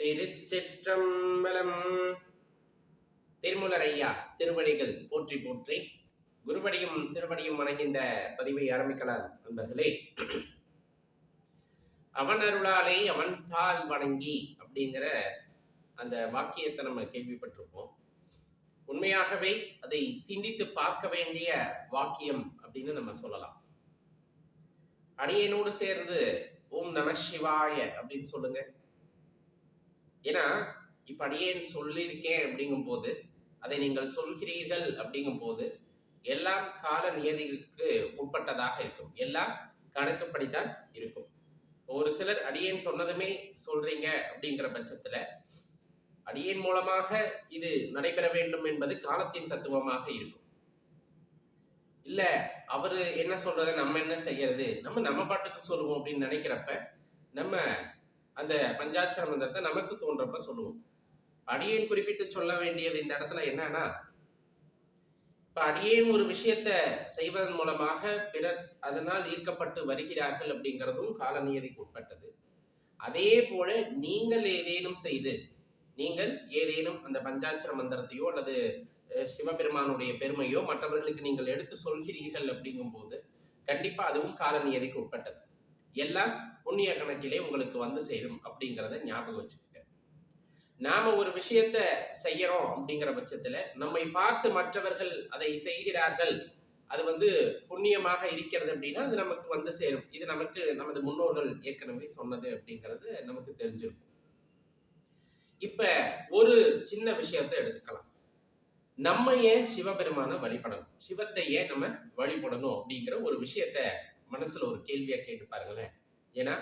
திருச்சிற்றம்பலம். திருமூலரையா திருவடிகள் போற்றி போற்றி, குருவடியும் திருவடியும் வணங்கின்ற பதிவை ஆரம்பிக்கலாம் நண்பர்களே. அவன் அருளாலே அவன் தாள் வணங்கி அப்படிங்கிற அந்த வாக்கியத்தை நம்ம கேள்விப்பட்டிருப்போம். உண்மையாகவே அதை சிந்தித்து பார்க்க வேண்டிய வாக்கியம் அப்படின்னு நம்ம சொல்லலாம். அடியனோடு சேர்ந்து ஓம் நம சிவாய அப்படின்னு சொல்லுங்க. ஏன்னா இப்ப அடியேன் சொல்லியிருக்கேன் அப்படிங்கும் போது, அதை நீங்கள் சொல்கிறீர்கள் அப்படிங்கும் போது எல்லாம் கால நியதிகளுக்கு உட்பட்டதாக இருக்கும். எல்லாம் கணக்குப்படித்தான் இருக்கும். ஒரு சிலர் அடியேன் சொன்னதுமே சொல்றீங்க அப்படிங்கிற பட்சத்துல அடியேன் மூலமாக இது நடைபெற வேண்டும் என்பது காலத்தின் தத்துவமாக இருக்கும். இல்ல அவரு என்ன சொல்றத நம்ம என்ன செய்யறது, நம்ம பாட்டுக்கு சொல்லுவோம் அப்படின்னு நினைக்கிறப்ப நம்ம அந்த பஞ்சாட்சர மந்திரத்தை நமக்கு தோன்றப்ப சொல்லுவோம். அடியேன் குறிப்பிட்டு சொல்ல வேண்டியது இந்த இடத்துல என்னன்னா, இப்ப அடியேன் ஒரு விஷயத்த செய்வதன் மூலமாக பிறர் அதனால் ஈர்க்கப்பட்டு வருகிறார்கள் அப்படிங்கிறதும் கால நியதிக்கு உட்பட்டது. அதே போல நீங்கள் ஏதேனும் அந்த பஞ்சாட்சர மந்திரத்தையோ அல்லது சிவபெருமானுடைய பெருமையோ மற்றவர்களுக்கு நீங்கள் எடுத்து சொல்கிறீர்கள் அப்படிங்கும் போது கண்டிப்பா அதுவும் கால நியதிக்கு உட்பட்டது. எல்லாம் புண்ணிய கணக்கிலே உங்களுக்கு வந்து சேரும் அப்படிங்கிறத ஞாபகம் வச்சுக்கோங்க. நாம ஒரு விஷயத்த செய்யறோம் அப்படிங்கிற பட்சத்துல நம்மை பார்த்து மற்றவர்கள் அதை செய்கிறார்கள், அது புண்ணியமாக இருக்கிறது அப்படின்னா அது நமக்கு வந்து சேரும். இது நமக்கு நமது முன்னோர்கள் ஏற்கனவே சொன்னது அப்படிங்கிறது நமக்கு தெரிஞ்சிருக்கும். இப்ப ஒரு சின்ன விஷயத்தை எடுத்துக்கலாம். நம்ம ஏன் சிவபெருமான வழிபடணும், சிவத்தை ஏன் நம்ம வழிபடணும் அப்படிங்கிற ஒரு விஷயத்த மனசுல ஒரு கேள்வியா கேட்டு பாருங்களேன். ஏன்னா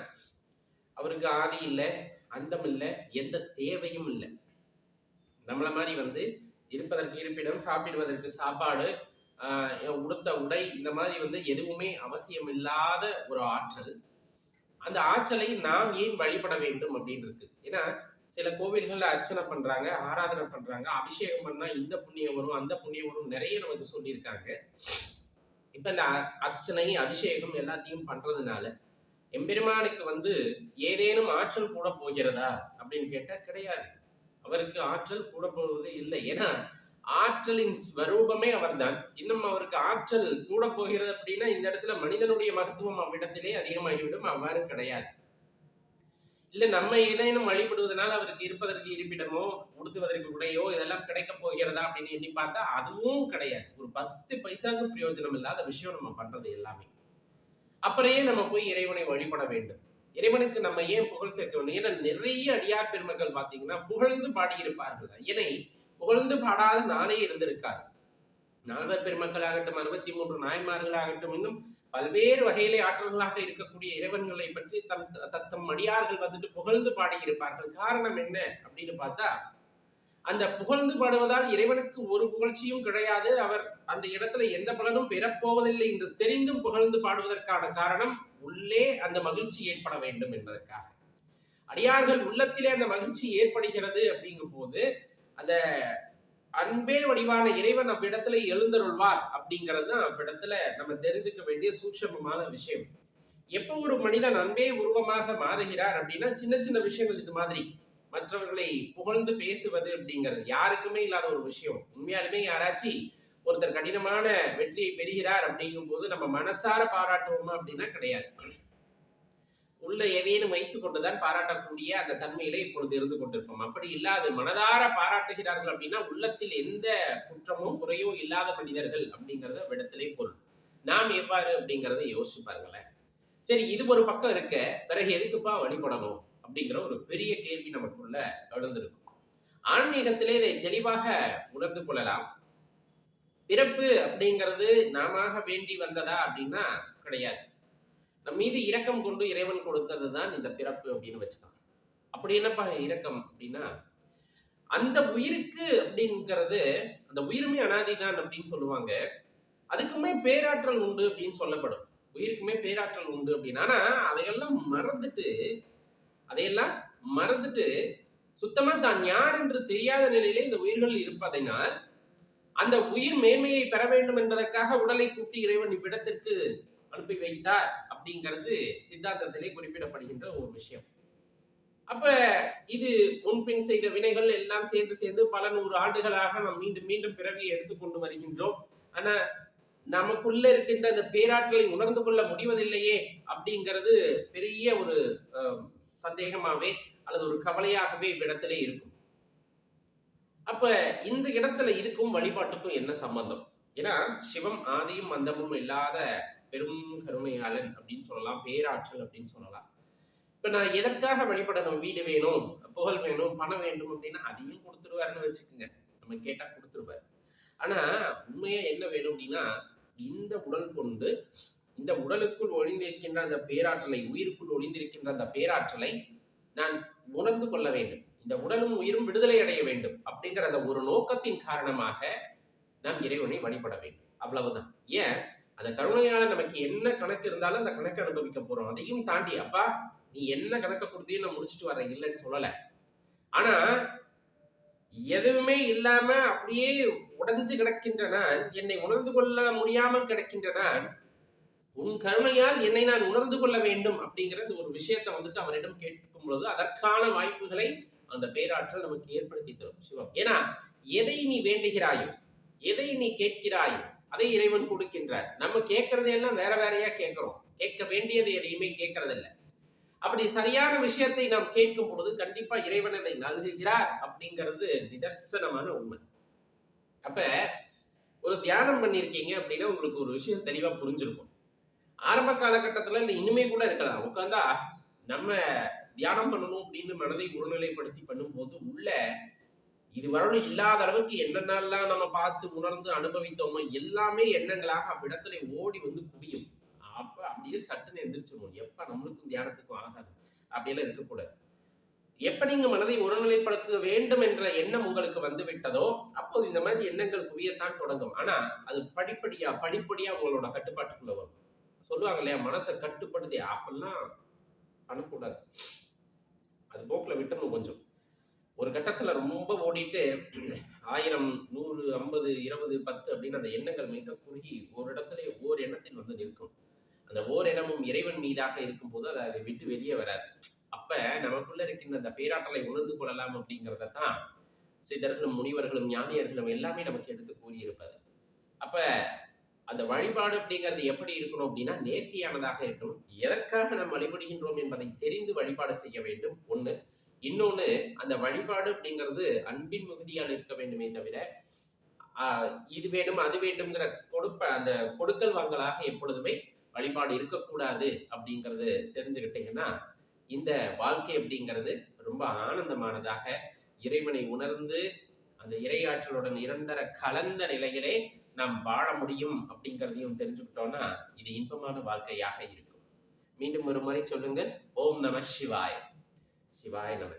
அவருக்கு ஆதி இல்லை, அந்தம் இல்லை, எந்த தேவையும் இல்லை. நம்மள மாதிரி இருப்பதற்கு இருப்பிடம், சாப்பிடுவதற்கு சாப்பாடு, உடுத்த உடை, இந்த மாதிரி எதுவுமே அவசியம் இல்லாத ஒரு ஆற்றல். அந்த ஆற்றலை நாம் ஏன் வழிபட வேண்டும் அப்படின்னு இருக்கு. ஏன்னா சில கோவில்கள்ல அர்ச்சனை பண்றாங்க, ஆராதனை பண்றாங்க, அபிஷேகம் பண்ணா இந்த புண்ணியம் வரும் அந்த புண்ணியம் வரும் நிறைய நமக்கு சொல்லியிருக்காங்க. இப்ப இந்த அர்ச்சனை அபிஷேகம் எல்லாத்தையும் பண்றதுனால எம்பெருமானுக்கு ஏதேனும் ஆற்றல் கூட போகிறதா அப்படின்னு கேட்டா கிடையாது. அவருக்கு ஆற்றல் கூட போவது இல்லை. ஏன்னா ஆற்றலின் ஸ்வரூபமே அவர்தான். இன்னும் அவருக்கு ஆற்றல் கூட போகிறது அப்படின்னா இந்த இடத்துல மனிதனுடைய மகத்துவம் அவ்விடத்திலே அதிகமாகிவிடும். அவ்வாறு கிடையாது. இல்ல நம்ம ஏதேனும் வழிபடுவதனால் அவருக்கு இருப்பதற்கு இருப்பிடமோ உடுத்துவதற்கு உடையோ இதெல்லாம் கிடைக்க போகிறதா அப்படின்னு எண்ணி பார்த்தா அதுவும் கிடையாது. ஒரு 10 பைசாவுக்கு பிரயோஜனம் இல்லாத விஷயம் நம்ம பண்றது எல்லாமே. அப்புறையே நம்ம போய் இறைவனை வழிபட வேண்டும். இறைவனுக்கு நம்ம ஏன் புகழ் சேர்க்க வேண்டும்? ஏன்னா நிறைய அடியார் பெருமக்கள் பார்த்தீங்கன்னா புகழ்ந்து பாடியிருப்பார்கள். ஏனை புகழ்ந்து பாடாத நாளே இருந்திருக்காது. நால்வர் பெருமக்கள் ஆகட்டும், 63 நாயன்மார்கள் ஆகட்டும், இன்னும் பல்வேறு வகையிலே ஆற்றல்களாக இருக்கக்கூடிய இறைவன்களை பற்றி தத்தம் அடியார்கள் புகழ்ந்து பாடியிருப்பார்கள். காரணம் என்ன அப்படின்னு பார்த்தா, அந்த புகழ்ந்து பாடுவதால் இறைவனுக்கு ஒரு புகழ்ச்சியும் கிடையாது, அவர் அந்த இடத்துல எந்த பலனும் பெறப்போவதில்லை என்று தெரிந்தும் புகழ்ந்து பாடுவதற்கான காரணம் உள்ளே அந்த மகிழ்ச்சி ஏற்பட வேண்டும் என்பதற்காக. அடியார்கள் உள்ளத்திலே அந்த மகிழ்ச்சி ஏற்படுகிறது அப்படிங்கும் போது அந்த அன்பே வடிவான இறைவன் அவ்விடத்துல எழுந்தருள்வார் அப்படிங்கிறது தான் அவ்விடத்துல நம்ம தெரிஞ்சுக்க வேண்டிய சூட்சமமான விஷயம். எப்ப ஒரு மனிதன் அன்பே உருவமாக மாறுகிறார் அப்படின்னா சின்ன சின்ன விஷயங்கள் இது மாதிரி மற்றவர்களை புகழ்ந்து பேசுவது அப்படிங்கிறது யாருக்குமே இல்லாத ஒரு விஷயம். உண்மையாலுமே யாராச்சும் ஒருத்தர் கடினமான வெற்றியை பெறுகிறார் அப்படிங்கும் போது நம்ம மனசார பாராட்டுவோமா அப்படின்னா கிடையாது. உள்ள ஏதேனும் வைத்துக் கொண்டுதான் பாராட்டக்கூடிய அந்த தன்மையில இப்பொழுது இருந்து கொண்டிருப்போம். அப்படி இல்லாது மனதார பாராட்டுகிறார்கள் அப்படின்னா உள்ளத்தில் எந்த குற்றமும் குறையோ இல்லாத மனிதர்கள் அப்படிங்கறத விடத்திலே பொருள். நாம் எவ்வாறு அப்படிங்கறத யோசிச்சு பாருங்களேன். சரி, இது ஒரு பக்கம் இருக்க, பிறகு எதுக்குப்பா வழிபடணும் அப்படிங்கிற ஒரு பெரிய கேள்வி நமக்குள்ள எழுந்திருக்கும். ஆன்மீகத்திலே இதை தெளிவாக உணர்ந்து கொள்ளலாம். பிறப்பு அப்படிங்கிறது நாம வேண்டி வந்ததா அப்படின்னா கிடையாது. நம் மீது இரக்கம் கொண்டு இறைவன் கொடுத்ததுதான் இந்த பிறப்பு அப்படின்னு வச்சுக்கலாம். அப்படி என்னப்பா இரக்கம் அப்படின்னா, அந்த உயிருக்கு அப்படிங்கிறது, அந்த உயிருமே அனாதிதான் அப்படின்னு சொல்லுவாங்க. அதுக்குமே பேராற்றல் உண்டு அப்படின்னு சொல்லப்படும். உயிருக்குமே பேராற்றல் உண்டு அப்படின்னு. ஆனா அதையெல்லாம் மறந்துட்டு சுத்தமா தான் யார் என்று தெரியாத நிலையிலே இந்த உயிர்கள் இருப்பதனால் அந்த உயிர் மேன்மையை பெற வேண்டும் என்பதற்காக உடலை கூட்டி இறைவன் இவ்விடத்திற்கு அனுப்பி வைத்தார் அப்படிங்கிறது சித்தாந்தத்திலே குறிப்பிடப்படுகின்ற ஒரு விஷயம். அப்ப இது முன்பின் செய்த வினைகள் எல்லாம் சேர்ந்து சேர்ந்து பல 100 ஆண்டுகளாக நாம் மீண்டும் மீண்டும் பிறவியை எடுத்துக்கொண்டு வருகின்றோம். ஆனா நமக்குள்ள இருக்கின்ற அந்த பேராற்றலை உணர்ந்து கொள்ள முடிவதில்லையே அப்படிங்கிறது பெரிய ஒரு சந்தேகமாவே அல்லது ஒரு கவலையாகவே இவ்விடத்திலே இருக்கும். அப்ப இந்த இடத்துல இதுக்கும் வழிபாட்டுக்கும் என்ன சம்பந்தம்? ஏன்னா சிவம் ஆதியும் அந்தமும் இல்லாத பெரும் கருணையாளன் அப்படின்னு சொல்லலாம், பேராற்றல் அப்படின்னு சொல்லலாம். இப்ப நான் எதற்காக வழிபடணும்? வீடு வேணும், புகழ் வேணும், பணம் வேண்டும் அப்படின்னா அதையும் கொடுத்துருவாருன்னு வச்சுக்கோங்க. நம்ம கேட்டா கொடுத்துருவாரு. ஆனா உண்மையா என்ன வேணும் அப்படின்னா, இந்த உடல் கொண்டு இந்த உடலுக்குள் ஒளிந்திருக்கின்ற அந்த பேராற்றலை, உயிருக்குள் ஒளிந்திருக்கின்ற அந்த பேராற்றலை நான் உணர்ந்து கொள்ள வேண்டும். இந்த உடலும் உயிரும் விடுதலை அடைய வேண்டும் அப்படிங்கிற அந்த ஒரு நோக்கத்தின் காரணமாக நாம் இறைவனை வழிபட வேண்டும். அவ்வளவுதான். ஏன் அந்த கருணையால நமக்கு என்ன கணக்கு இருந்தாலும் அந்த கணக்கு அனுபவிக்க போறோம். அதையும் தாண்டி அப்பா நீ என்ன கணக்க கொடுத்தையும் நான் முடிச்சுட்டு வரேன் இல்லைன்னு சொல்லல. ஆனா எதுவுமே இல்லாம அப்படியே உடைஞ்சு கிடக்கின்ற நான், என்னை உணர்ந்து கொள்ள முடியாமல் கிடக்கின்ற நான், உன் கருணையால் என்னை நான் உணர்ந்து கொள்ள வேண்டும் அப்படிங்கிற ஒரு விஷயத்தை வந்துட்டு அவரிடம் கேட்கும் பொழுது அதற்கான வாய்ப்புகளை அந்த பேராற்றல் நமக்கு ஏற்படுத்தி தரும் சிவம். ஏன்னா எதை நீ வேண்டுகிறாயோ, எதை நீ கேட்கிறாயோ அதை இறைவன் கொடுக்கின்றார். நம்ம கேட்கறதையெல்லாம் வேற வேறையா கேட்கிறோம். கேட்க வேண்டியது எதையுமே கேட்கறதில்லை. அப்படி சரியான விஷயத்தை நாம் கேட்கும் பொழுது கண்டிப்பா இறைவன் அதை நல்குகிறார் அப்படிங்கிறது நிதர்சனமான உண்மை. அப்ப ஒரு தியானம் பண்ணிருக்கீங்க அப்படின்னா உங்களுக்கு ஒரு விஷயம் தெளிவா புரிஞ்சிருக்கும். ஆரம்ப காலகட்டத்துல இல்ல இனிமே கூட இருக்கலாம், உட்கார்ந்தா நம்ம தியானம் பண்ணணும் அப்படின்னு மனதை ஒருநிலைப்படுத்தி பண்ணும்போது உள்ள இதுவரை இல்லாத அளவுக்கு என்னென்னலாம் நம்ம பார்த்து உணர்ந்து அனுபவித்தோமோ எல்லாமே எண்ணங்களாக அவ்விடத்துல ஓடி வந்து குவியும். அப்ப அப்படியே சட்டுன்னு எந்திரிச்சிருவோம். எப்ப நம்மளுக்கும் தியானத்துக்கும் ஆகாது அப்படியெல்லாம் இருக்கக்கூடாது. எப்ப நீங்க மனதை ஒருநிலைப்படுத்த வேண்டும் என்ற எண்ணம் உங்களுக்கு வந்து விட்டதோ அப்போது இந்த மாதிரி எண்ணங்கள் குவியத்தான் தொடங்கும். ஆனா அது படிப்படியா உங்களோட கட்டுப்பாட்டுக்குள்ள வரும். சொல்லுவாங்க இல்லையா, மனசை கட்டுப்படுத்தி அப்பெல்லாம் பண்ணக்கூடாது. அது போக்குல விட்டுறணும். கொஞ்சம் ஒரு கட்டத்துல ரொம்ப ஓடிட்டு 1000, 100, 50, 20, 10 அப்படின்னு அந்த எண்ணங்கள் மிக குறுகி ஒரு இடத்துல ஓர் எண்ணத்தில் வந்து நிற்கும். அந்த ஓர் எண்ணமும் இறைவன் மீதாக இருக்கும் போது அதை விட்டு வெளியே வராது. அப்ப நமக்குள்ள இருக்கின்ற அந்த பேராற்றலை உணர்ந்து கொள்ளலாம் அப்படிங்கிறதான் சித்தர்களும் முனிவர்களும் ஞானியர்களும் எல்லாமே நமக்கு எடுத்து கூறியிருப்பது. அப்ப அந்த வழிபாடு அப்படிங்கிறது எப்படி இருக்கணும் அப்படின்னா நேர்த்தியானதாக இருக்கணும். எதற்காக நாம் வழிபடுகின்றோம் என்பதை தெரிந்து வழிபாடு செய்ய வேண்டும் ஒண்ணு. இன்னொன்னு, அந்த வழிபாடு அப்படிங்கிறது அன்பின் மிகுதியால் இருக்க வேண்டுமே தவிர இது வேண்டும் அது வேண்டும்ங்கிற அந்த கொடுக்கல் வாங்கலாக எப்பொழுதுமே வழிபாடு இருக்கக்கூடாது அப்படிங்கிறது தெரிஞ்சுக்கிட்டீங்கன்னா இந்த வாழ்க்கை அப்படிங்கிறது ரொம்ப ஆனந்தமானதாக, இறைவனை உணர்ந்து அந்த இறையாற்றலுடன் இரண்டர கலந்த நிலையிலே நாம் வாழ முடியும் அப்படிங்கிறதையும் தெரிஞ்சுக்கிட்டோம்னா இது இன்பமான வாழ்க்கையாக இருக்கும். மீண்டும் ஒரு முறை சொல்லுங்கள். ஓம் நம சிவாய. சிவாய நம.